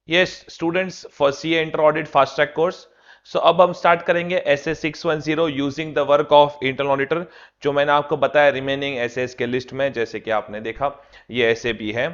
Yes students for CA inter audit fast track course. So अब हम start करेंगे SA 610 using the work of internal auditor. जो मैंने आपको बताया रिमेनिंग एसएस के लिस्ट में, जैसे कि आपने देखा ये एसए भी है।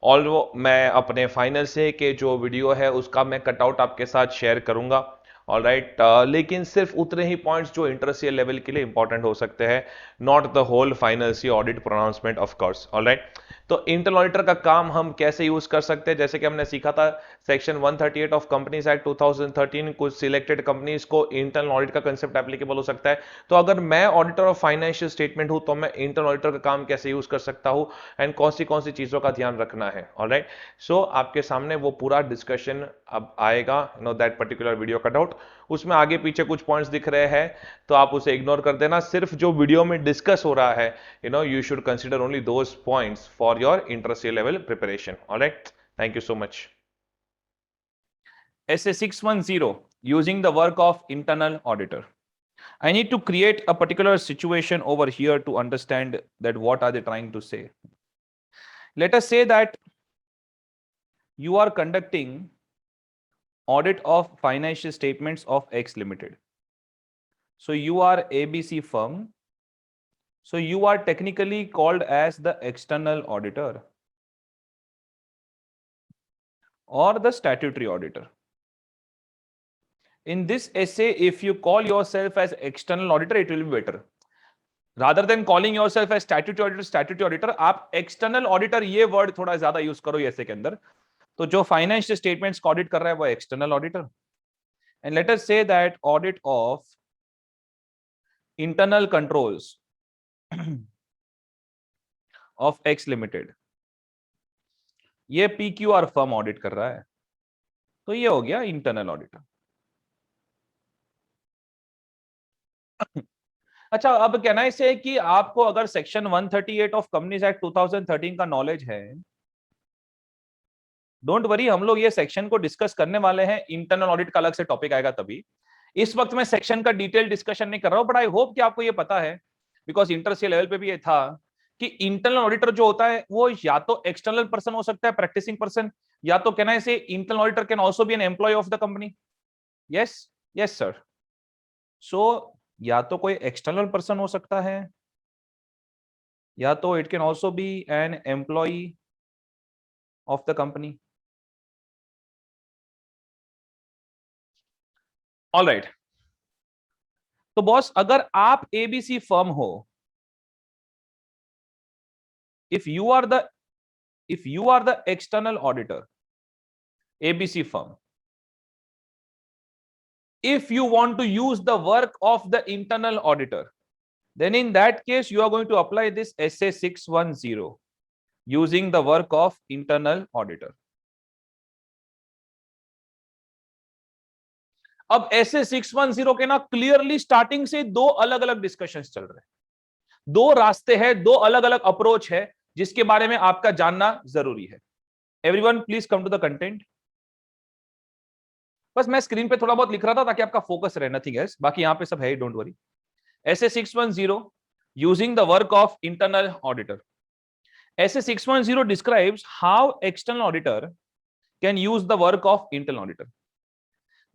और वो मैं अपने फाइनल से के जो वीडियो है उसका मैं कटआउट आपके साथ शेयर करूंगा। ऑल राइट, लेकिन सिर्फ उतने ही पॉइंट्स जो इंटर सीए लेवल के लिए इंपॉर्टेंट हो सकते हैं, not the whole final C audit pronouncement of course. All right, तो इंटरनल ऑडिटर का काम हम कैसे यूज कर सकते हैं, जैसे कि हमने सीखा था सेक्शन 138 ऑफ कंपनीज एक्ट 2013, कुछ सिलेक्टेड कंपनीज को इंटरनल ऑडिट का कंसेप्ट एप्लीकेबल हो सकता है। तो अगर मैं ऑडिटर ऑफ फाइनेंशियल स्टेटमेंट हूं तो मैं इंटरनल ऑडिटर का काम कैसे यूज कर सकता हूं एंड कौन सी चीजों का ध्यान रखना है। ऑलराइट, सो आपके सामने वो पूरा डिस्कशन अब आएगा, that particular video cut out. उसमें आगे पीछे कुछ पॉइंट्स दिख रहे हैं तो आप उसे इग्नोर कर देना, सिर्फ जो वीडियो में डिस्कस हो रहा है you should consider only those points for your inter-C level preparation. All right, thank you so much. SA 610 using the work of internal auditor. I need to create a particular situation over here to understand that what are they trying to say. Let us say that you are conducting audit of financial statements of X Limited. So you are ABC firm. So you are technically called as the external auditor or the statutory auditor. In this essay, if you call yourself as external auditor, it will be better. Rather than calling yourself as statutory auditor, आप external auditor ये word थोड़ा ज्यादा use करो ये essay के अंदर। तो जो फाइनेंशियल स्टेटमेंट्स को ऑडिट कर रहा है वो external auditor. And let us say that audit of internal controls of x limited, ये पीक्यूआर फर्म ऑडिट कर रहा है, तो ये हो गया इंटरनल ऑडिटर। अच्छा, अब कहना इसे कि आपको अगर सेक्शन 138 ऑफ कंपनीज एक्ट 2013 का नॉलेज है, डोंट वरी, हम लोग ये सेक्शन को डिस्कस करने वाले हैं, इंटरनल ऑडिट का अलग से टॉपिक आएगा तभी। इस वक्त मैं सेक्शन का डिटेल डिस्कशन नहीं कर रहा हूं, बट आई होप कि आपको ये पता है, बिकॉज इंटर सी लेवल पे भी ये था कि इंटरनल ऑडिटर जो होता है वो या तो एक्सटर्नल पर्सन हो सकता है, प्रैक्टिसिंग पर्सन, या तो कहना इसे internal auditor can also be an employee of the company. Yes, yes sir. So या तो कोई एक्सटर्नल पर्सन हो सकता है, या तो it can also be an employee of the company. All right, तो बॉस अगर आप एबीसी फर्म हो, if you are the external auditor, ABC firm, if you want to use the work of the internal auditor, then in that case you are going to apply this SA 610 using the work of internal auditor. अब SA 610 के ना clearly starting से दो अलग अलग discussions चल रहे हैं, दो रास्ते हैं, दो अलग अलग अप्रोच है जिसके बारे में आपका जानना जरूरी है। Everyone please come to the content. बस मैं स्क्रीन पे थोड़ा बहुत लिख रहा था ताकि आपका फोकस रहे, नथिंग एल्स, बाकी यहां पे सब है, don't worry. SA 610 using the work of internal auditor. SA 610 describes how external auditor can use the work of internal auditor.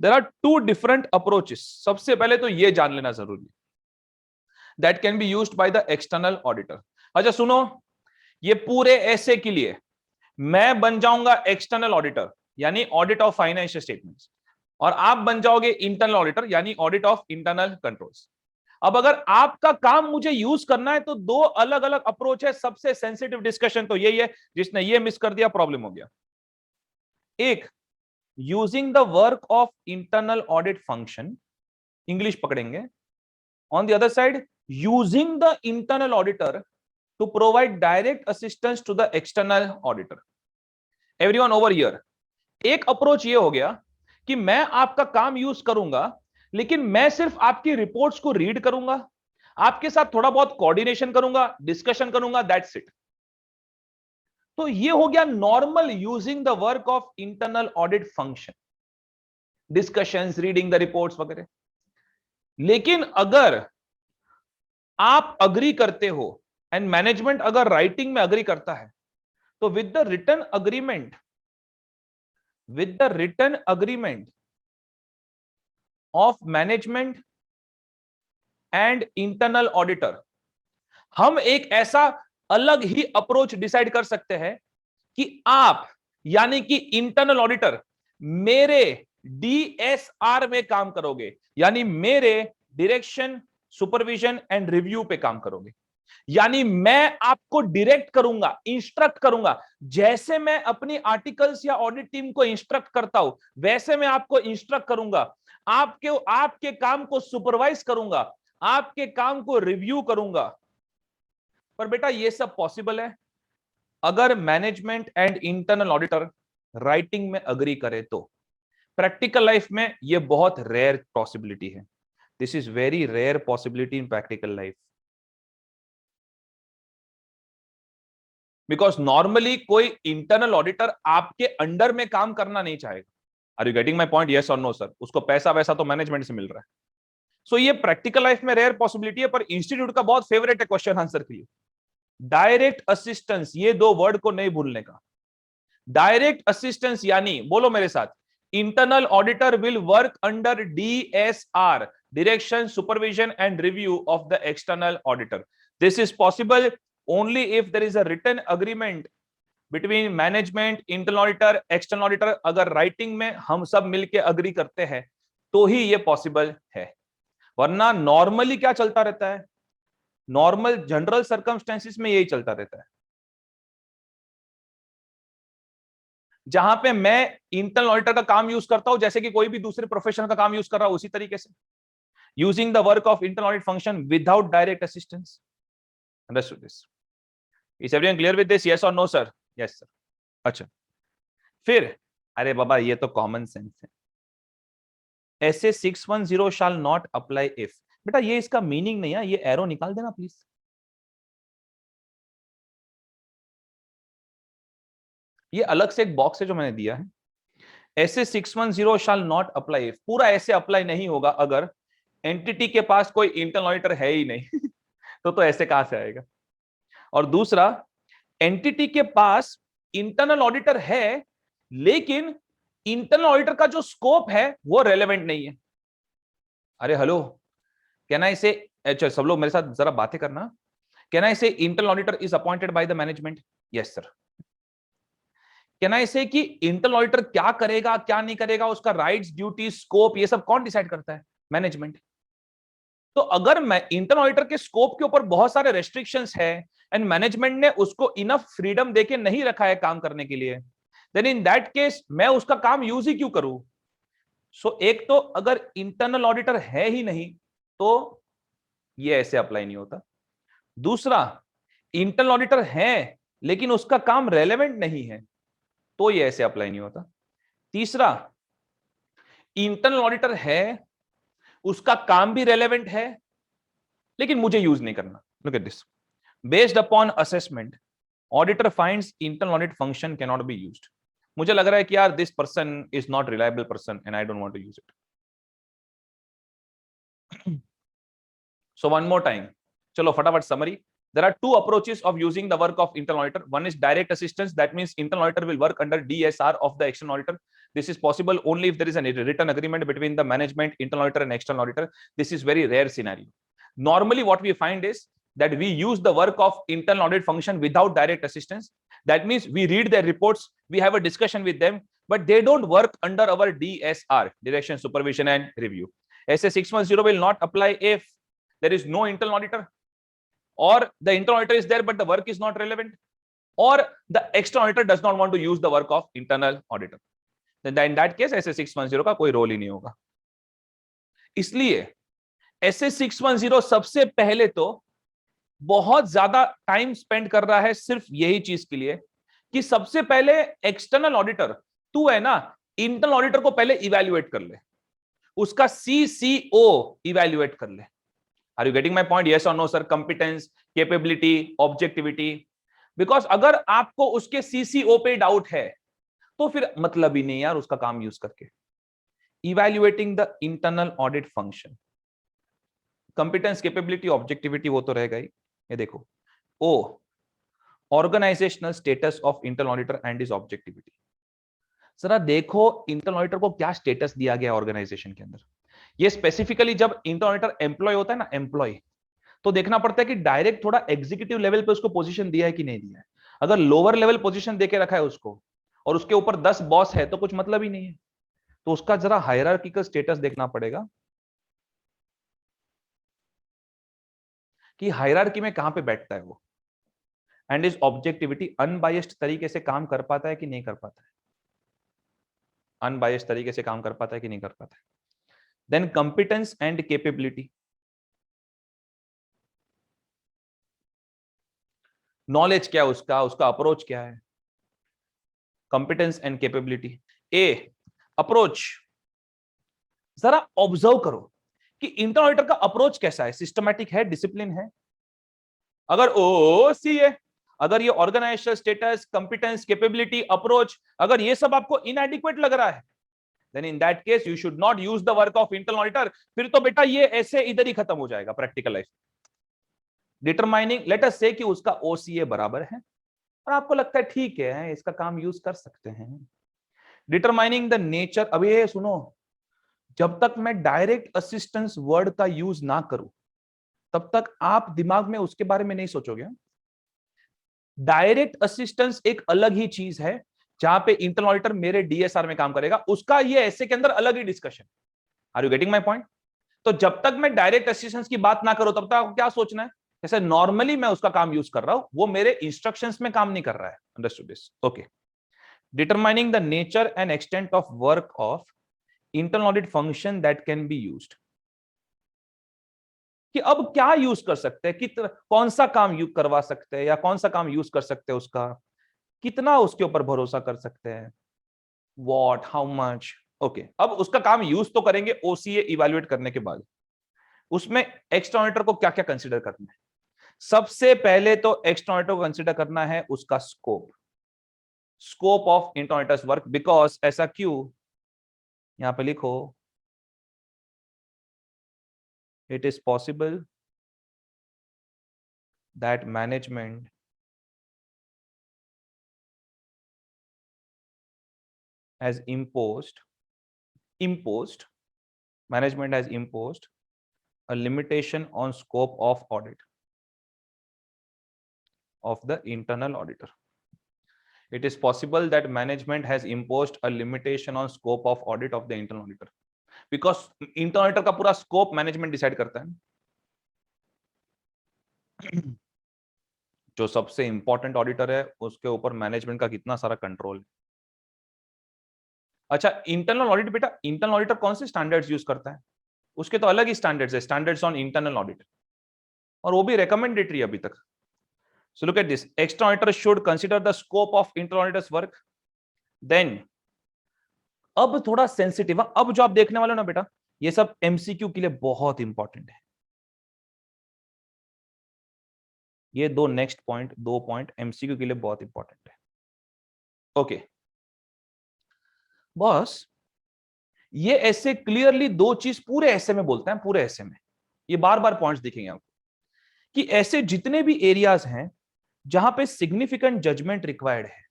There are two different approaches. सबसे पहले तो ये जान लेना जरूरी है, that can be used by the external auditor. अच्छा सुनो, ये पूरे ऐसे के लिए मैं बन जाऊंगा एक्सटर्नल ऑडिटर यानी ऑडिट ऑफ फाइनेंशियल स्टेटमेंट्स, और आप बन जाओगे इंटरनल ऑडिटर यानी ऑडिट ऑफ इंटरनल कंट्रोल्स। अब अगर आपका काम मुझे यूज करना है तो दो अलग अलग अप्रोच है। सबसे सेंसिटिव डिस्कशन तो यही है, जिसने ये मिस कर दिया प्रॉब्लम हो गया। एक, using the work of internal audit function, English पकड़ेंगे। On the other side, using the internal auditor to provide direct assistance to the external auditor. Everyone over here, एक अप्रोच ये हो गया कि मैं आपका काम यूज करूंगा, लेकिन मैं सिर्फ आपकी रिपोर्ट्स को रीड करूंगा, आपके साथ थोड़ा बहुत कोऑर्डिनेशन करूंगा, डिस्कशन करूंगा, दैट्स इट। तो ये हो गया normal using the work of internal audit function, discussions, reading the reports वगैरह। लेकिन अगर आप अग्री करते हो एंड मैनेजमेंट अगर राइटिंग में अग्री करता है, तो with the written agreement with the written agreement of management and internal auditor. हम एक ऐसा अलग ही अप्रोच डिसाइड कर सकते हैं कि आप यानी कि इंटरनल ऑडिटर मेरे डीएसआर में काम करोगे, यानी मेरे डायरेक्शन, सुपरविजन एंड रिव्यू पे काम करोगे। यानी मैं आपको डायरेक्ट करूंगा, इंस्ट्रक्ट करूंगा। जैसे मैं अपनी आर्टिकल्स या ऑडिट टीम को इंस्ट्रक्ट करता हूं, वैसे मैं आपको इंस्ट्रक्ट करूंगा, आपके काम को सुपरवाइज करूंगा, आपके काम को रिव्यू करूंगा। पर बेटा ये सब पॉसिबल है अगर management and internal auditor writing में अग्री करे तो। प्रैक्टिकल लाइफ में ये बहुत रेयर पॉसिबिलिटी है। This is very rare possibility in practical life, because normally कोई इंटरनल ऑडिटर आपके अंडर में काम करना नहीं चाहेगा। Are you getting my point? Yes or no sir? उसको पैसा वैसा तो मैनेजमेंट से मिल रहा है। सो ये प्रैक्टिकल लाइफ में रेयर पॉसिबिलिटी है, पर इंस्टीट्यूट का बहुत फेवरेट है क्वेश्चन आंसर के लिए। डायरेक्ट असिस्टेंस, ये दो वर्ड को नहीं भूलने का। डायरेक्ट असिस्टेंस यानी, बोलो मेरे साथ, internal auditor will work under DSR, direction, supervision and review of the external auditor. This is possible only if there is a written agreement between management, internal auditor, external auditor. अगर writing में हम सब मिलके agree करते हैं तो ही ये possible है, वरना नॉर्मली क्या चलता रहता है? नॉर्मल जनरल सर्कमस्टेंसेस में यही चलता रहता है, जहां पे मैं इंटरनल ऑडिटर का काम यूज करता हूं जैसे कि कोई भी दूसरे प्रोफेशन का काम यूज कर रहा हूं, उसी तरीके से using the work of internal audit function without direct assistance. Understood this? Is everyone clear with this? Yes or no sir? Yes sir. अच्छा, फिर अरे बाबा ये तो कॉमन सेंस है। SA 610 shall not apply if, बेटा ये इसका मीनिंग नहीं है, ये एरो निकाल देना प्लीज। ये अलग से एक बॉक्स है जो मैंने दिया है। SA 610 shall not apply if, पूरा ऐसे अप्लाई नहीं होगा अगर एंटिटी के पास कोई इंटरनल ऑडिटर है ही नहीं तो ऐसे कहां से आएगा? और दूसरा, एंटिटी के पास इंटरनल ऑडिटर है लेकिन इंटरनल ऑडिटर का जो स्कोप है वो रेलेवेंट नहीं है। अरे हेलो, कैन आई से, अच्छा सब लोग मेरे साथ जरा बातें करना, कैन आई से internal auditor is appointed by the management? Yes sir. Can I से कि इंटरनल ऑडिटर क्या करेगा क्या नहीं करेगा, उसका राइट्स, ड्यूटी, स्कोप, ये सब कौन डिसाइड करता है? मैनेजमेंट। तो अगर मैं इंटरनल ऑडिटर के स्कोप के ऊपर बहुत सारे रेस्ट्रिक्शंस है एंड मैनेजमेंट ने उसको इनफ फ्रीडम देके नहीं रखा है काम करने के लिए, देन इन दैट केस मैं उसका काम यूज ही क्यों करूं? सो एक तो अगर इंटरनल ऑडिटर है ही नहीं तो ये ऐसे अप्लाई नहीं होता। दूसरा, इंटरनल ऑडिटर है लेकिन उसका काम रेलेवेंट नहीं है तो ये ऐसे अप्लाई नहीं होता। तीसरा, इंटरनल ऑडिटर है, उसका काम भी रेलेवेंट है लेकिन मुझे यूज नहीं करना। Look at this, based upon assessment auditor finds internal audit function can not be used. मुझे लग रहा है कि यार this person is not reliable person and I don't want to use it. So one more time, चलो फटाफट summary. There are two approaches of using the work of internal auditor. One is direct assistance. That means internal auditor will work under DSR of the external auditor. This is possible only if there is a written agreement between the management, internal auditor, and external auditor. This is very rare scenario. Normally, what we find is that we use the work of internal audit function without direct assistance. That means we read their reports, we have a discussion with them, but they don't work under our DSR, direction, supervision, and review. SA 610 will not apply if there is no internal auditor, or the internal auditor is there but the work is not relevant, or the external auditor does not want to use the work of internal auditor. Then in that case SA 610 का कोई role ही नहीं होगा। इसलिए SA 610 सबसे पहले तो बहुत ज्यादा टाइम स्पेंड कर रहा है सिर्फ यही चीज के लिए कि सबसे पहले एक्सटर्नल ऑडिटर, तू है ना, इंटरनल ऑडिटर को पहले इवैल्यूएट कर ले, उसका CCO इवैल्यूएट कर ले। Are you getting my point? Yes or no, sir? Competence, capability, objectivity. Because अगर आपको उसके CCO पे डाउट है तो फिर मतलब ही नहीं यार उसका काम यूज करके। Evaluating the internal audit function, competence, capability, objectivity वो तो रहेगा ही। ये देखो, O, organizational status of internal auditor and his objectivity. जरा देखो इंटरनल ऑडिटर को क्या स्टेटस दिया गया ऑर्गेनाइजेशन के अंदर। ये स्पेसिफिकली जब इंटरनल ऑडिटर एम्प्लॉय होता है ना, एम्प्लॉय, तो देखना पड़ता है कि डायरेक्ट थोड़ा एग्जीक्यूटिव लेवल पे उसको पोजीशन दिया है कि नहीं दिया है। अगर लोअर लेवल पोजीशन देके रखा है उसको और उसके ऊपर 10 बॉस है तो कुछ मतलब ही नहीं है। तो उसका जरा हायरार्किकल स्टेटस देखना पड़ेगा कि हायरार्की में कहां पे बैठता है वो, एंड इज ऑब्जेक्टिविटी अनबायस्ड तरीके से काम कर पाता है कि नहीं कर पाता है, अनबायस्ड तरीके से काम कर पाता है कि नहीं कर पाता है। Then competence and capability, knowledge क्या है उसका, उसका अप्रोच क्या है। Competence and capability. Uh, approach, जरा ऑब्जर्व करो कि इंटरनल ऑडिटर का अप्रोच कैसा है, सिस्टमैटिक है, डिसिप्लिन है। अगर ओ सी है, अगर ये organizational status, competence, capability, approach, अगर ये सब आपको इनएडिक्वेट लग रहा है, then in that case you should not use the work of internal auditor. फिर तो बेटा ये ऐसे इधर ही खत्म हो जाएगा practical life. Determining, late us से कि उसका ओसीए बराबर है और आपको लगता है ठीक है इसका काम यूज कर सकते हैं। डिटरमाइनिंग द नेचर, अब ये सुनो, जब तक मैं डायरेक्ट असिस्टेंस वर्ड का यूज ना करूं तब तक आप दिमाग में उसके बारे में नहीं सोचोगे। डायरेक्ट असिस्टेंस एक अलग ही चीज है जहां पे इंटरनल ऑडिटर मेरे डीएसआर में काम करेगा, उसका ये ऐसे के अंदर अलग ही discussion. Are you getting my point? तो जब तक मैं डायरेक्ट असिस्टेंस की बात ना करूं तब तक आपको क्या सोचना है, जैसे नॉर्मली मैं उसका काम यूज कर रहा हूं वो मेरे इंस्ट्रक्शंस में काम नहीं कर रहा है। Understood this? Okay. Determining the nature and extent of work of internal audit function that can be used, कि अब क्या यूज कर सकते हैं, कौन सा काम यूज करवा सकते हैं या कौन सा काम यूज कर सकते हैं, उसका कितना उसके ऊपर भरोसा कर सकते हैं, व्हाट, हाउ मच। ओके, अब उसका काम यूज तो करेंगे ओसीए इवैल्यूएट करने के बाद। उसमें एक्सटर्नल ऑडिटर को क्या क्या कंसीडर करना है? सबसे पहले तो एक्सटर्नल ऑडिटर को कंसीडर करना है उसका scope, scope of internal auditors work. Because ऐसा क्यों, यहां पे लिखो, it is possible that management has imposed management has imposed a limitation on scope of audit of the internal auditor. It is possible that management has imposed a limitation on scope of audit of the internal auditor, because internal auditor का पूरा scope management decide करता है। जो सबसे important auditor है उसके ऊपर management का कितना सारा कंट्रोल है। अच्छा, इंटरनल ऑडिट बेटा, इंटरनल ऑडिटर कौन से स्टैंडर्ड्स यूज करता है? उसके तो अलग ही स्टैंडर्ड्स है, स्टैंडर्ड्स ऑन इंटरनल ऑडिट, और वो भी रिकमेंडेटरी अभी तक। So look at this, external auditor should consider the scope of internal auditors work. Then अब थोड़ा सेंसिटिव, अब जो आप देखने वाले हो ना बेटा, ये सब एमसीक्यू के लिए बहुत इंपॉर्टेंट है। ये दो नेक्स्ट पॉइंट, 2 पॉइंट एमसीक्यू के लिए बहुत इंपॉर्टेंट है। ओके बॉस, ये ऐसे क्लियरली दो चीज पूरे ऐसे में बोलते हैं, पूरे ऐसे में ये बार बार पॉइंट्स दिखेंगे आपको, कि ऐसे जितने भी एरियाज हैं जहां पे सिग्निफिकेंट जजमेंट रिक्वायर्ड है,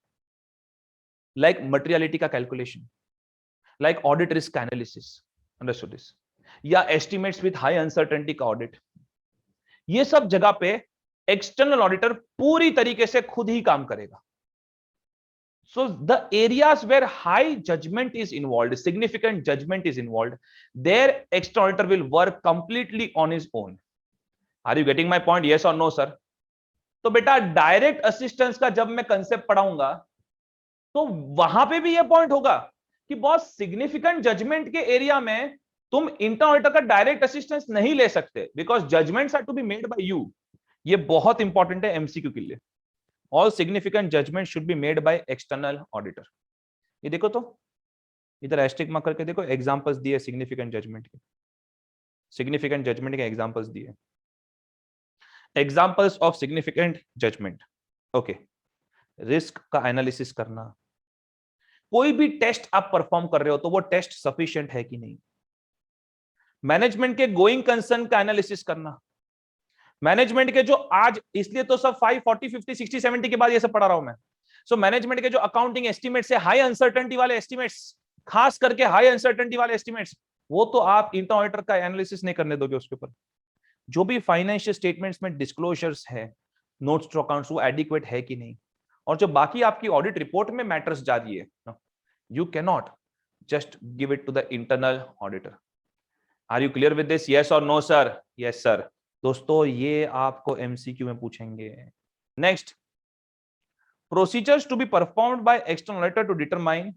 लाइक मटेरियलिटी का calculation, like audit risk analysis, understood this, या एस्टिमेट्स विद हाई अनसर्टेनिटी का ऑडिट, ये सब जगह पे एक्सटर्नल ऑडिटर पूरी तरीके से खुद ही काम करेगा। So the areas where high judgment is involved, significant judgment is involved, there external auditor will work completely on his own. Are you getting my point? Yes or no, sir? तो बेटा direct assistance का जब मैं concept पढ़ाऊंगा तो वहां पे भी ये पॉइंट होगा कि बहुत सिग्निफिकेंट जजमेंट के एरिया में तुम इंटरनल ऑडिटर का डायरेक्ट असिस्टेंस नहीं ले सकते, because judgments are to be made by you. ये बहुत इंपॉर्टेंट है एमसीक्यू के लिए। All significant judgment should be made by external auditor. ये देखो तो इधर एस्टेरिक मार्क करके देखो, एग्जांपल्स दिए सिग्निफिकेंट जजमेंट के, सिग्निफिकेंट जजमेंट के एग्जांपल्स दिए, examples of significant judgment. Okay, risk का एनालिसिस करना, कोई भी टेस्ट आप परफॉर्म कर रहे हो तो वो टेस्ट सफिशिएंट है कि नहीं, मैनेजमेंट के गोइंग कंसर्न का एनालिसिस करना, मैनेजमेंट के जो आज, इसलिए तो सब 5, 40, 50, 60, 70 के बाद ये सब पढ़ा रहा हूं मैं, सो मैनेजमेंट के जो अकाउंटिंग एस्टिमेट्स है, हाई अनसर्टेनिटी वाले एस्टिमेट्स, खास करके हाई अनसर्टेनिटी वाले एस्टिमेट्स, वो तो आप इंटरनल ऑडिटर का एनालिसिस नहीं करने दोगे उसके ऊपर। जो भी फाइनेंशियल स्टेटमेंट्स में डिस्क्लोजर्स है, नोट्स टू अकाउंट्स, वो एडिक्वेट है कि नहीं, और जो बाकी आपकी ऑडिट रिपोर्ट में मैटर्स जा रही है, you can not just give it to the internal auditor. Are you clear with this? Yes or no sir? Yes sir. दोस्तों ये आपको एमसीक्यू में पूछेंगे। Next, procedures to be performed by external auditor to determine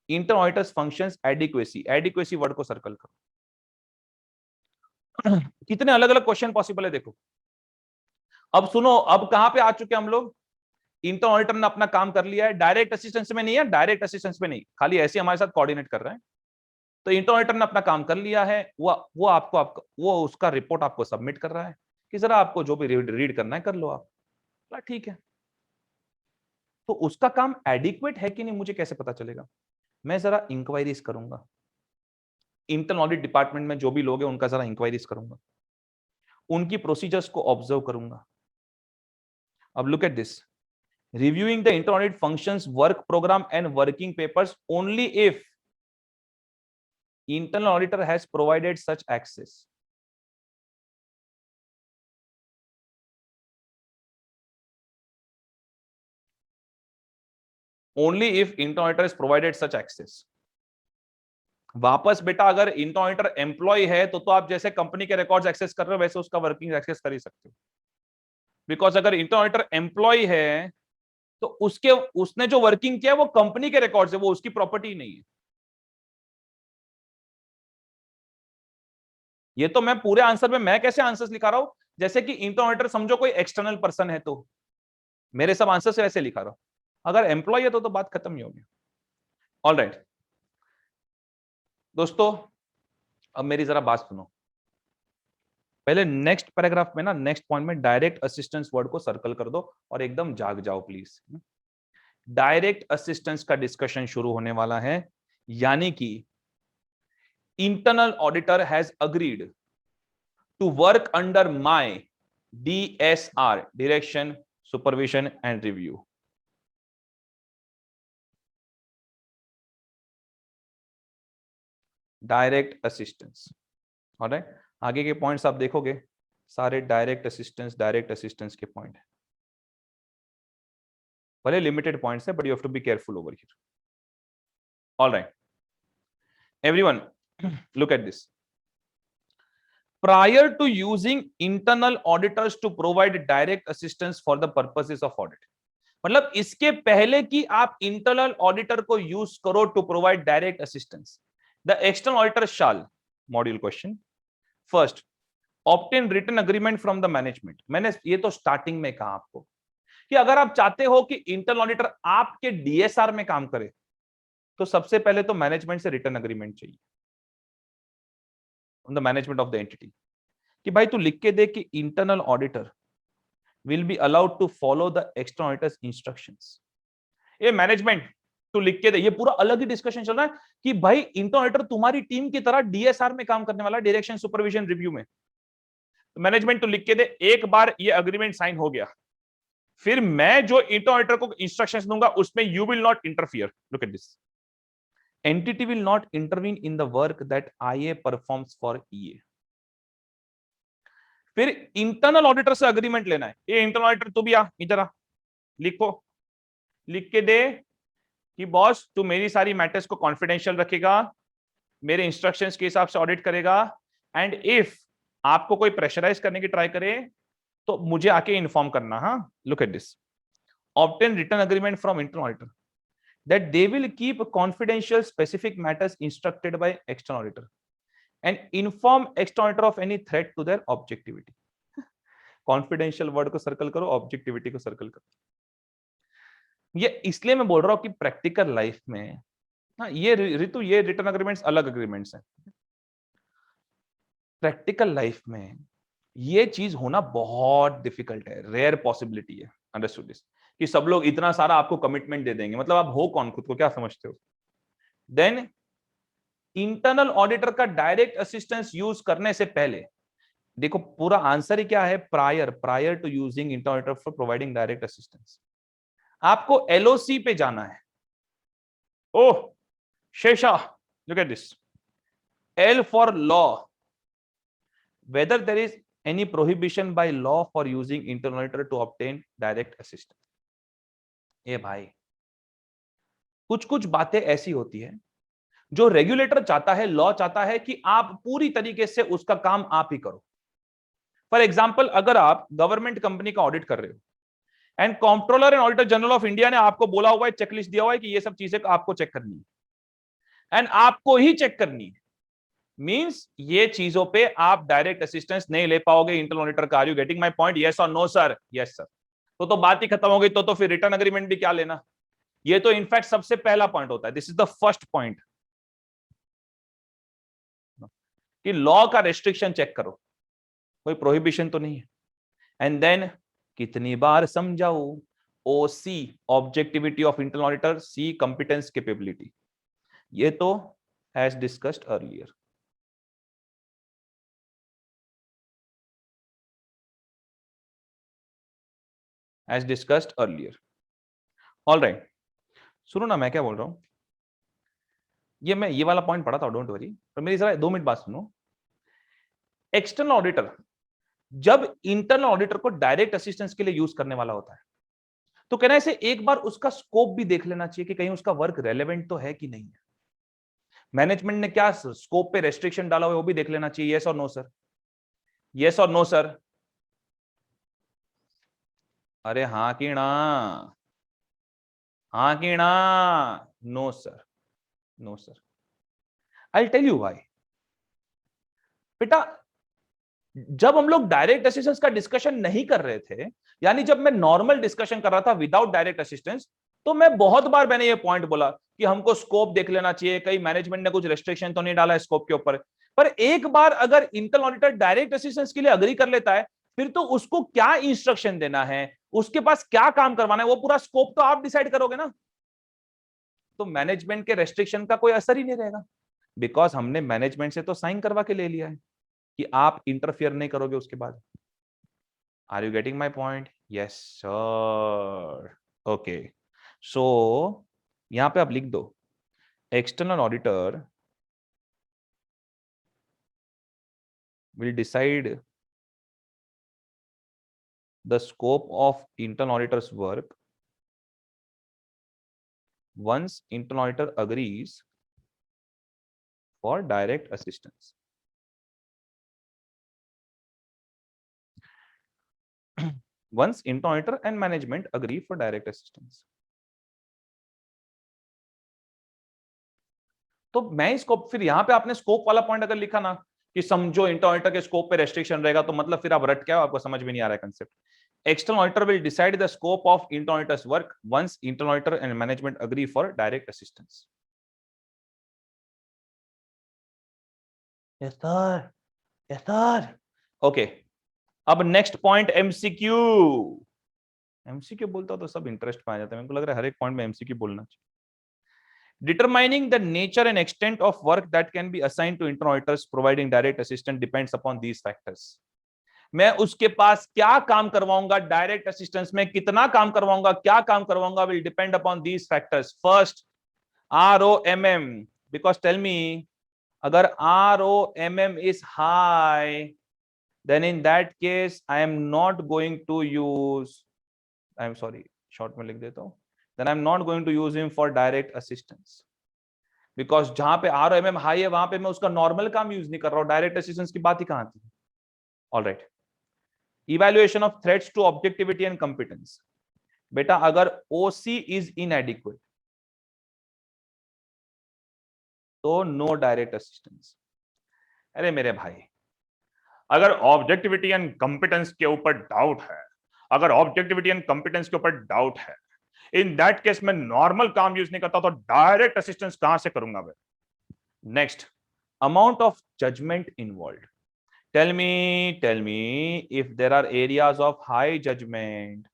internal auditors functions adequacy. Adequacy word को circle करो। कितने अलग अलग क्वेश्चन पॉसिबल है देखो। अब सुनो, अब कहां पे आ चुके हम लोग? इंटरनल ऑडिटर ने अपना काम कर लिया है, डायरेक्ट असिस्टेंस में नहीं है, डायरेक्ट असिस्टेंस में नहीं, खाली ऐसे हमारे साथ कोऑर्डिनेट कर रहे हैं। तो इंटरनल ऑडिटर ने अपना काम कर लिया है, वो आपको वो उसका रिपोर्ट आपको सबमिट कर रहा है कि जरा आपको जो भी रीड करना है कर लो आप। ठीक है, तो उसका काम एडिक्वेट है कि नहीं मुझे कैसे पता चलेगा? मैं जरा इंक्वायरीज करूंगा, इंटरनल ऑडिट डिपार्टमेंट में जो भी लोग हैं उनका जरा इंक्वायरीज करूंगा, उनकी प्रोसीजर्स को ऑब्जर्व करूंगा। अब look at this, reviewing the internal audit functions, work program and working papers only if internal auditor has provided such access. Only if internal auditor has provided such access. वापस बेटा अगर internal auditor employ है तो आप जैसे company के records access कर रहे हो वैसे उसका वर्किंग एक्सेस कर ही सकते हो। बिकॉज अगर इंटरनल ऑडिटर एम्प्लॉय है तो उसने जो वर्किंग किया वो कंपनी के रिकॉर्ड्स है, वो उसकी प्रॉपर्टी नहीं है। ये तो मैं पूरे आंसर में मैं कैसे आंसर्स लिखा रहा हूं जैसे कि इंटरनल ऑडिटर समझो कोई एक्सटर्नल पर्सन है, तो मेरे सब आंसर से वैसे लिखा रहा हूं। अगर एम्प्लॉय है तो बात खत्म ही हो गई। ऑलराइट दोस्तों, अब मेरी जरा बात सुनो। पहले नेक्स्ट पैराग्राफ में ना, नेक्स्ट पॉइंट में डायरेक्ट असिस्टेंस वर्ड को सर्कल कर दो और एकदम जाग जाओ प्लीज। डायरेक्ट असिस्टेंस का डिस्कशन शुरू होने वाला है, यानी कि internal auditor has agreed to work under my DSR, direction supervision and review. Direct assistance. Alright, आगे के पॉइंट्स आप देखोगे सारे डायरेक्ट असिस्टेंस के पॉइंट है। भले लिमिटेड पॉइंट्स है but you have to be careful over here. Alright everyone, look at this. Prior to using internal auditors to provide direct assistance for the purposes of audit, मतलब इसके पहले कि आप internal auditor को use करो to provide direct assistance, the external auditor shall, module question, first obtain written agreement from the management. मैंने ये तो स्टार्टिंग में कहा आपको कि अगर आप चाहते हो कि इंटरनल ऑडिटर आपके DSR में काम करे तो सबसे पहले तो मैनेजमेंट से रिटन अग्रीमेंट चाहिए on the management of the entity, कि भाई तू लिख के दे कि internal auditor will be allowed to follow the external auditors instructions. ये मैनेजमेंट तू लिख के दे, ये पूरा अलग ही डिस्कशन चल रहा है कि भाई इंटरनल ऑडिटर तुम्हारी टीम की तरह DSR में काम करने वाला, डायरेक्शन सुपरविजन रिव्यू में। मैनेजमेंट तो लिख के दे, एक बार ये अग्रीमेंट साइन हो गया फिर मैं जो इंटरनल ऑडिटर को इंस्ट्रक्शंस दूंगा उसमें you will not interfere. Look at this, entity will not intervene in the work that IA performs for EA. फिर इंटरनल ऑडिटर से अग्रीमेंट लेना है। ये इंटरनल ऑडिटर तू भी आ इधर आ, लिखो, लिख के दे कि बॉस तू मेरी सारी मैटर्स को कॉन्फिडेंशियल रखेगा, मेरे इंस्ट्रक्शंस के हिसाब से ऑडिट करेगा, एंड इफ आपको कोई प्रेशराइज करने की ट्राई करे तो मुझे आके इन्फॉर्म करना। हाँ, look at this, obtain written agreement from internal auditor that they will keep confidential specific matters instructed by external auditor and inform external auditor of any threat to their objectivity. Confidential word को circle करो, objectivity को circle करो। ये इसलिए मैं बोल रहा हूं कि प्रैक्टिकल लाइफ में हाँ, ये ऋतु ये रिटर्न अग्रीमेंट्स अलग अग्रीमेंट्स हैं। प्रैक्टिकल लाइफ में ये चीज होना बहुत डिफिकल्ट है, रेयर पॉसिबिलिटी है। अंडरस्टूड दिस कि सब लोग इतना सारा आपको कमिटमेंट दे देंगे, मतलब आप हो कौन, खुद को क्या समझते हो? देन इंटरनल ऑडिटर का डायरेक्ट असिस्टेंस यूज करने से पहले देखो पूरा आंसर ही क्या है, prior to using internal auditor for providing direct assistance. आपको एलओसी पे जाना है। Oh Shesha, look at this, L for law, whether there is any prohibition by law for using internal auditor to obtain direct assistance. ए भाई, कुछ कुछ बातें ऐसी होती है जो रेगुलेटर चाहता है, लॉ चाहता है कि आप पूरी तरीके से उसका काम आप ही करो। फॉर एग्जाम्पल, अगर आप गवर्नमेंट कंपनी का ऑडिट कर रहे हो and controller and auditor general of India ने आपको बोला हुआ है, चेकलिस्ट दिया हुआ है कि ये सब चीजें आपको चेक करनी है एंड आपको ही चेक करनी है, मींस ये चीजों पे आप डायरेक्ट असिस्टेंस नहीं ले पाओगे इंटरनल ऑडिटर का। Are you getting my point? Yes or no sir? Yes sir. तो बात ही खत्म हो गई। तो फिर रिटर्न एग्रीमेंट भी क्या लेना? ये तो इनफैक्ट सबसे पहला पॉइंट होता है। This is the first point कि लॉ का रेस्ट्रिक्शन चेक करो, कोई प्रोहिबिशन तो नहीं है। एंड देन कितनी बार समझाओ, OC objectivity of internal auditor, C competence capability, ये तो as discussed earlier. As discussed earlier. All right, सुनो ना मैं क्या बोल रहा हूं। मैं ये वाला पॉइंट पढ़ा था, डोंट वरी, पर मेरी जरा 2 मिनट बात सुनो। एक्सटर्नल ऑडिटर जब इंटरनल ऑडिटर को डायरेक्ट असिस्टेंस के लिए यूज करने वाला होता है, तो कहना इसे एक बार उसका स्कोप भी देख लेना चाहिए कि कहीं उसका वर्क रेलेवेंट तो है कि नहीं है। मैनेजमेंट ने क्या स्कोप पे रेस्ट्रिक्शन डाला हुआ है वो भी देख लेना चाहिए। Yes or no sir? Yes or no sir? अरे हाँ कि ना? हाँ कि ना? No sir, no sir. I tell you why. बेटा, जब हम लोग डायरेक्ट असिस्टेंस का डिस्कशन नहीं कर रहे थे, यानी जब मैं नॉर्मल डिस्कशन कर रहा था विदाउट डायरेक्ट असिस्टेंस, तो मैं बहुत बार मैंने ये पॉइंट बोला कि हमको स्कोप देख लेना चाहिए, कहीं मैनेजमेंट ने कुछ रेस्ट्रिक्शन तो नहीं डाला है स्कोप के ऊपर। पर एक बार अगर इंटरनल ऑडिटर डायरेक्ट असिस्टेंस के लिए अग्री कर लेता है, फिर तो उसको क्या इंस्ट्रक्शन देना है, उसके पास क्या काम करवाना है, वो पूरा स्कोप तो आप डिसाइड करोगे ना। तो मैनेजमेंट के रेस्ट्रिक्शन का कोई असर ही नहीं रहेगा, बिकॉज हमने मैनेजमेंट से तो साइन करवा के ले लिया है कि आप इंटरफियर नहीं करोगे उसके बाद। Are you getting my point? Yes sir. Okay, so यहां पे आप लिख दो, external auditor will decide the scope of internal auditors work once internal auditor agrees for direct assistance. Once internal auditor and management agree for direct assistance. तो मैं इसको फिर यहां पे आपने स्कोप वाला पॉइंट अगर लिखा ना कि समझो इंटरनल ऑडिटर के स्कोप पे रेस्ट्रिक्शन रहेगा, तो मतलब फिर आप रट क्या, आपको समझ में नहीं आ रहा है concept. External auditor will decide the scope of internal auditor's work once internal auditor and management agree for direct assistance. Yes sir, yes sir. Okay, अब नेक्स्ट पॉइंट एमसीक्यू। एमसीक्यू बोलता तो सब इंटरेस्ट में आ जाता है, मेरे को लग रहा है हर एक पॉइंट में एमसीक्यू बोलना चाहिए। Determining the nature and extent of work that can be assigned to internal auditors providing direct assistance depends upon these factors. मैं उसके पास क्या काम करवाऊंगा, डायरेक्ट असिस्टेंस में कितना काम करवाऊंगा, क्या काम करवाऊंगा, will depend upon these factors. First, ROMM, because tell me, अगर ROMM is high, then in that case I am not going to use, I am sorry, short में लिख देता हूं, then I am not going to use him for direct assistance, because जहां पे ROMM high है वहां पे मैं उसका नॉर्मल काम यूज नहीं कर रहा हूं, डायरेक्ट असिस्टेंस की बात ही कहां थी। All right, evaluation of threats to objectivity and competence. बेटा अगर ओसी इज इनएडिक्वेट तो नो डायरेक्ट असिस्टेंस। अरे मेरे भाई, अगर ऑब्जेक्टिविटी एंड कॉम्पिटेंस के ऊपर डाउट है, अगर ऑब्जेक्टिविटी एंड कॉम्पिटेंस के ऊपर डाउट है, इन दैट केस मैं नॉर्मल काम यूज नहीं करता तो डायरेक्ट असिस्टेंस कहां से करूंगा मैं। Next, amount of judgment involve. Tell me if there are areas of high judgment,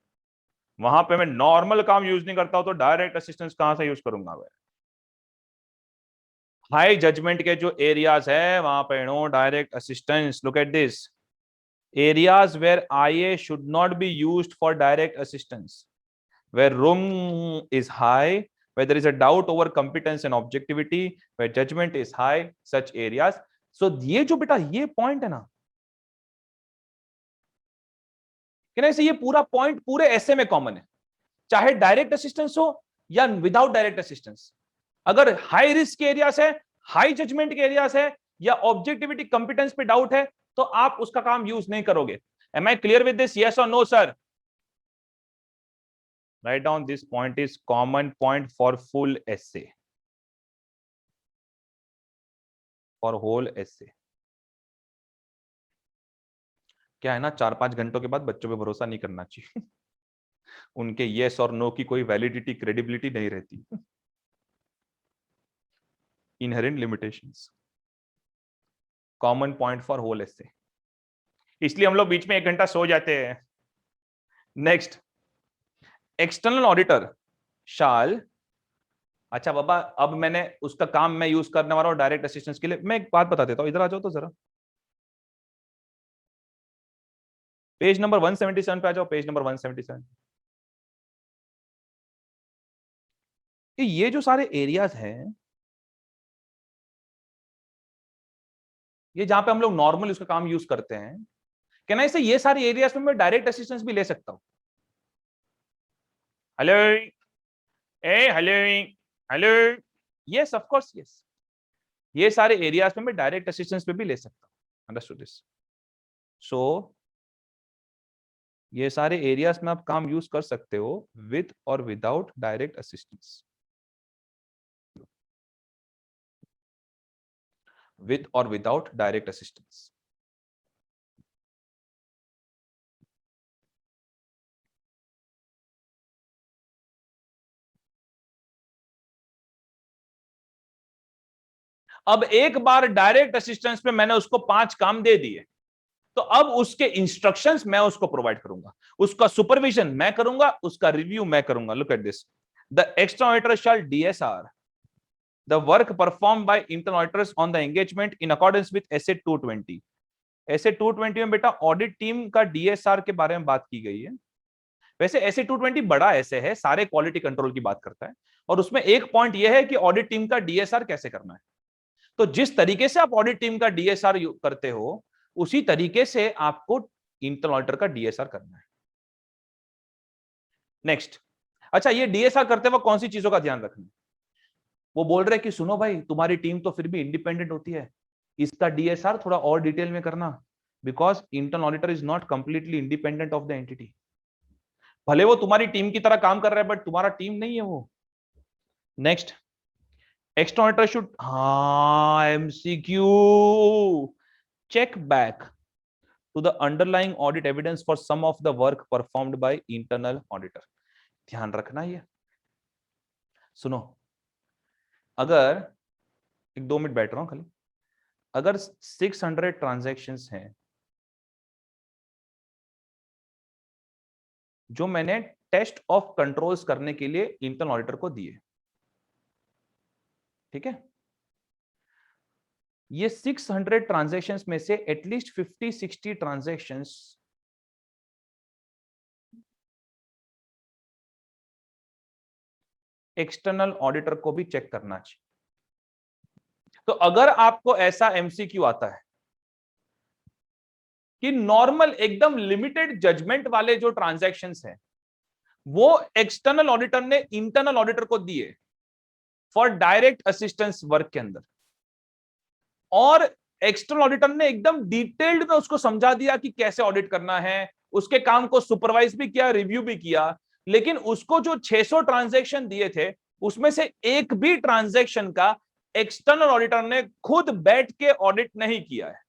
वहां पे मैं नॉर्मल काम यूज नहीं करता हूं तो डायरेक्ट असिस्टेंस कहां से यूज करूंगा मैं। हाई जजमेंट के जो एरियाज है वहां पे no direct assistance. Look at this, areas where IA should not be used for direct assistance, where room is high, where there is a doubt over competence and objectivity, where judgment is high, such areas. So ये जो बेटा ये point है ना, कि ना, ये पूरा पॉइंट पूरे ऐसे में कॉमन है, चाहे डायरेक्ट असिस्टेंस हो या विदाउट डायरेक्ट असिस्टेंस। अगर हाई रिस्क के एरियाज है, हाई जजमेंट के एरियाज है, या ऑब्जेक्टिविटी कंपिटेंस पे डाउट है, तो आप उसका काम यूज नहीं करोगे। Am I clear with this? Yes or no sir? Right down this point is common point for full SA, for whole SA. क्या है ना, 4-5 घंटों के बाद बच्चों पे भरोसा नहीं करना चाहिए। उनके यस और नो की कोई वैलिडिटी, क्रेडिबिलिटी नहीं रहती। Inherent limitations, common point for whole SA, इसलिए हम लोग बीच में 1 घंटा सो जाते हैं। नेक्स्ट, एक्सटर्नल ऑडिटर शाल, अच्छा बाबा, अब मैंने उसका काम मैं यूज करने वाला हूं डायरेक्ट असिस्टेंस के लिए। मैं एक बात बता देता हूं, इधर आ जाओ तो जरा, पेज नंबर 177 पे आ जाओ, पेज नंबर 177। ये जो सारे एरियाज हैं, ये जहां पे हम लोग नॉर्मल उसका काम यूज करते हैं, कहना इसे ये सारे एरियाज में मैं डायरेक्ट असिस्टेंस भी ले सकता हूं। Hello, A hello, hello, yes of course yes, ये सारे एरियाज में मैं डायरेक्ट असिस्टेंस पे भी ले सकता हूं। Understood this? सो ये सारे एरियाज में आप काम यूज कर सकते हो विद और विदाउट डायरेक्ट असिस्टेंस, विद और विदाउट डायरेक्ट असिस्टेंस। अब एक बार डायरेक्ट असिस्टेंस पे मैंने उसको 5 काम दे दिए, तो अब उसके इंस्ट्रक्शंस मैं उसको प्रोवाइड करूंगा, उसका सुपरविजन मैं करूंगा, उसका रिव्यू मैं करूंगा। Look at this, the external auditor shall डीएसआर the work perform by internal auditors on the engagement in accordance with SA 220। SA 220 में बेटा ऑडिट टीम का डीएसआर के बारे में बात की गई है। वैसे एसे 220 बड़ा ऐसे है, सारे क्वालिटी कंट्रोल की बात करता है, और उसमें एक पॉइंट यह है कि ऑडिट टीम का डीएसआर कैसे करना है। तो जिस तरीके से आप ऑडिट टीम का डीएसआर करते हो, उसी तरीके से आपको इंटरनल ऑडिटर का डीएसआर करना है। नेक्स्ट, अच्छा, ये डीएसआर करते वक्त कौन सी चीजों का ध्यान रखना है? वो बोल रहे कि सुनो भाई, तुम्हारी टीम तो फिर भी इंडिपेंडेंट होती है, इसका डीएसआर थोड़ा और डिटेल में करना, because internal auditor is not completely independent of the entity. भले वो तुम्हारी टीम की तरह काम कर रहा है, बट तुम्हारा टीम नहीं है वो। नेक्स्ट, एक्सटर्नल ऑडिटर शुड, हाँ, MCQ, check back to the underlying audit evidence for some of the work performed by internal auditor। ध्यान रखना ये। सुनो, अगर 1-2 मिनट बैठ रहा हूं खाली, अगर 600 ट्रांजैक्शंस हैं जो मैंने टेस्ट ऑफ कंट्रोल्स करने के लिए इंटरनल ऑडिटर को दिए, ठीक है, ये 600 ट्रांजैक्शंस में से एटलीस्ट 50-60 ट्रांजैक्शंस एक्सटर्नल ऑडिटर को भी चेक करना चाहिए। तो अगर आपको ऐसा एमसीक्यू आता है कि नॉर्मल एकदम लिमिटेड जजमेंट वाले जो ट्रांजैक्शंस हैं वो एक्सटर्नल ऑडिटर ने इंटरनल ऑडिटर को दिए फॉर डायरेक्ट असिस्टेंस वर्क के अंदर, और एक्सटर्नल ऑडिटर ने एकदम डिटेल्ड में उसको समझा दिया कि कैसे ऑडिट करना है, उसके काम को सुपरवाइज भी किया, रिव्यू भी किया, लेकिन उसको जो 600 ट्रांजैक्शन दिए थे उसमें से एक भी ट्रांजैक्शन का एक्सटर्नल ऑडिटर ने खुद बैठ के ऑडिट नहीं किया है।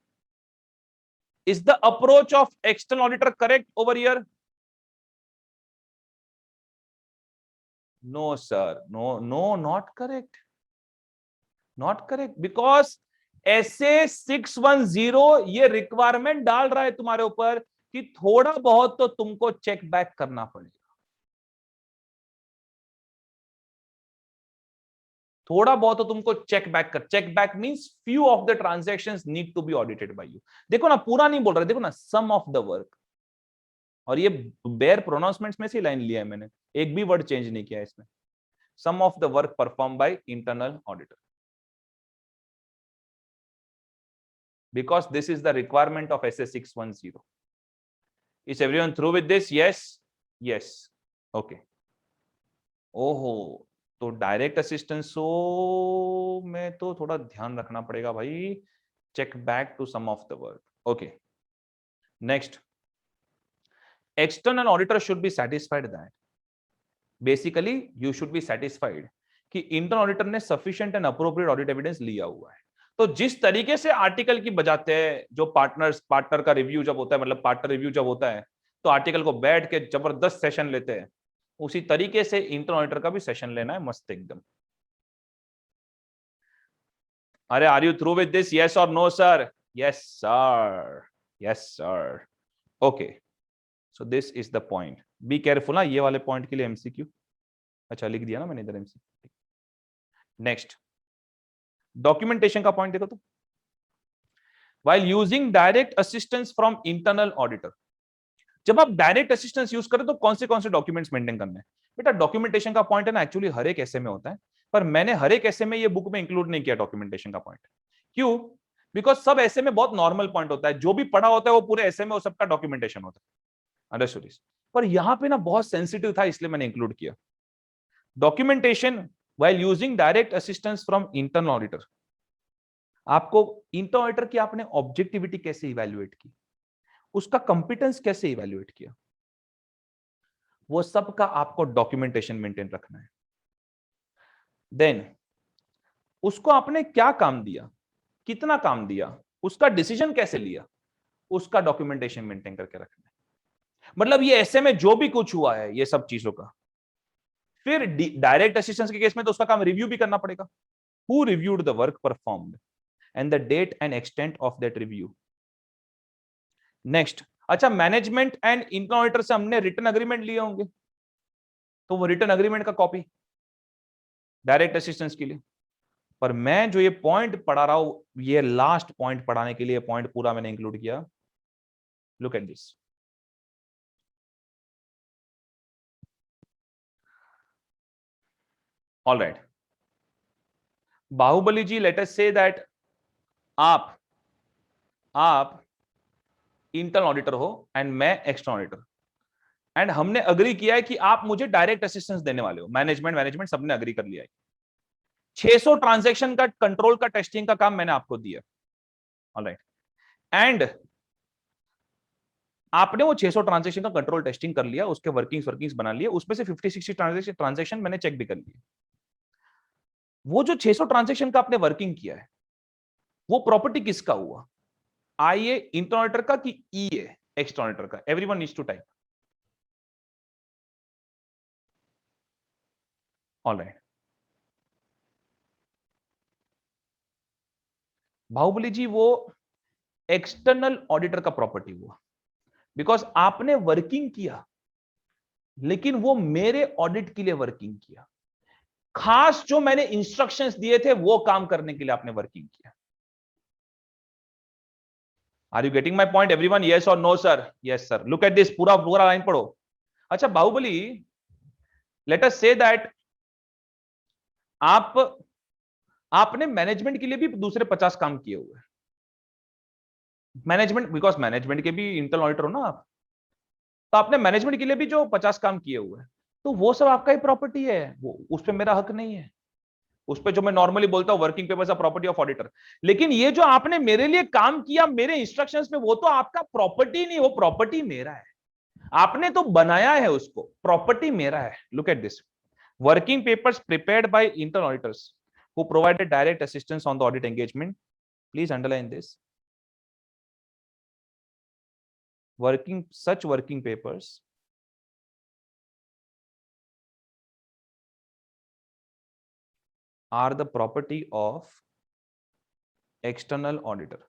Is the approach of external auditor correct over here? No sir, no no, not correct, not correct, because ऐसे 610 ये रिक्वायरमेंट डाल रहा है तुम्हारे ऊपर कि थोड़ा बहुत तो तुमको चेक बैक करना पड़ेगा, थोड़ा बहुत तो तुमको चेक बैक कर। Check back means few of the transactions need to be audited by you. देखो ना, पूरा नहीं बोल रहा, देखो ना, सम ऑफ द वर्क, और ये बेयर प्रोनाउंसमेंट्स में से लाइन लिया है मैंने, एक भी वर्ड चेंज नहीं किया इसमें. Some of the work perform by internal auditor, because this is the requirement of SA 610. Is everyone through with this? Yes, yes, okay. ओहो, तो डायरेक्ट असिस्टेंस में तो थोड़ा ध्यान रखना पड़ेगा भाई. Check back to some of the work. Okay, next. External auditor should be satisfied that, basically you should be satisfied कि इंटरनल ऑडिटर ने sufficient and appropriate audit evidence लिया हुआ है. तो जिस तरीके से आर्टिकल की बजाते हैं, जो पार्टनर का रिव्यू जब होता है, मतलब पार्टनर रिव्यू जब होता है, तो आर्टिकल को बैठ के जबरदस्त सेशन लेते हैं, उसी तरीके से इंटरनल ऑडिटर का भी सेशन लेना है मस्त एकदम. अरे are you through with this? Yes or no sir? Yes sir, yes sir. Okay, so this is the point. Be careful ना, ये वाले पॉइंट के लिए एमसीक्यू. अच्छा लिख दिया ना मैंने इधर एमसीक्यू. नेक्स्ट, डॉक्यूमेंटेशन का पॉइंट देखो तो. While using direct assistance from internal auditor, जब आप डायरेक्ट असिस्टेंस यूज करें तो कौन से डॉक्यूमेंट्स मेंटेन करने हैं? बेटा डॉक्यूमेंटेशन का पॉइंट है ना, एक्चुअली हर एक ऐसे में होता है, पर मैंने हर एक ऐसे में ये बुक में इंक्लूड नहीं किया डॉक्यूमेंटेशन का पॉइंट. क्यों? बिकॉज सब ऐसे में बहुत नॉर्मल पॉइंट होता है, जो भी पढ़ा होता है वो पूरे ऐसे में वो सबका डॉक्यूमेंटेशन होता है. अंडरस्टूड? पर यहां पे ना बहुत सेंसिटिव था, इसलिए मैंने इंक्लूड किया documentation while using direct assistance from internal auditor. आपको इंटरनल ऑडिटर की आपने ऑब्जेक्टिविटी कैसे इवैल्यूएट की, उसका कंपिटेंस कैसे इवैल्यूएट किया, वो सब का आपको डॉक्यूमेंटेशन मेंटेन रखना है. देन उसको आपने क्या काम दिया, कितना काम दिया, उसका डिसीजन कैसे लिया, उसका डॉक्यूमेंटेशन मेंटेन करके रखना है. मतलब ये ऐसे में जो भी कुछ हुआ है ये सब चीजों का. फिर डायरेक्ट असिस्टेंस के केस में तो उसका काम रिव्यू भी करना पड़ेगा. Who reviewed the work performed and the date and extent of that review. Next, अच्छा मैनेजमेंट एंड इंटरनल ऑडिटर से हमने रिटन अग्रीमेंट लिए होंगे, तो वो रिटन अग्रीमेंट का कॉपी डायरेक्ट असिस्टेंस के लिए. पर मैं जो ये पॉइंट पढ़ा रहा हूं, ये लास्ट पॉइंट पढ़ाने के लिए पॉइंट पूरा मैंने इंक्लूड किया. Look at this. All right, Baahubali ji, let us say that आप इंटरनल ऑडिटर हो एंड मैं एक्सटर्नल ऑडिटर, एंड हमने अग्री किया है कि आप मुझे डायरेक्ट असिस्टेंस देने वाले हो. मैनेजमेंट सबने अग्री कर लिया है. 600 ट्रांजैक्शन का कंट्रोल का टेस्टिंग का काम मैंने आपको दिया. ऑलराइट, एंड आपने वो 600 ट्रांजैक्शन का कंट्रोल टेस्टिंग कर लिया, उसके वर्किंग्स बना लिए, उसमें से 50-60 ट्रांजैक्शन मैंने चेक भी कर लिए. वो जो 600 ट्रांजैक्शन का आपने वर्किंग किया है, वो प्रॉपर्टी किसका हुआ? आईए इंटरनल ऑडिटर का कि ईए एक्सटर्नल ऑडिटर का? Everyone needs to type. All right, Baahubali ji वो एक्सटर्नल ऑडिटर का प्रॉपर्टी हुआ, बिकॉज आपने वर्किंग किया, लेकिन वो मेरे ऑडिट के लिए वर्किंग किया. खास जो मैंने इंस्ट्रक्शंस दिए थे वो काम करने के लिए आपने वर्किंग किया. Are you getting my point everyone? Yes or no sir? Yes sir. Look at this, पूरा पूरा लाइन पढ़ो. अच्छा Baahubali, late us say that आपने मैनेजमेंट के लिए भी दूसरे 50 काम किए हुए हैं. मैनेजमेंट, बिकॉज मैनेजमेंट के भी इंटरनल ऑडिटर हो ना आप, तो आपने मैनेजमेंट के लिए भी जो 50 काम किए हुए हैं, तो वो सब आपका ही प्रॉपर्टी है, वो उस पर मेरा हक नहीं है. उस पर जो मैं नॉर्मली बोलता हूं working papers of property of auditor. लेकिन ये जो आपने मेरे लिए काम किया मेरे इंस्ट्रक्शंस में, वो तो आपका प्रॉपर्टी नहीं, वो प्रॉपर्टी मेरा है. आपने तो बनाया है उसको, प्रॉपर्टी मेरा है. Look at this. Working papers prepared by internal auditors who provided direct assistance on the audit engagement. Please underline this. Such working papers are the property of external auditor.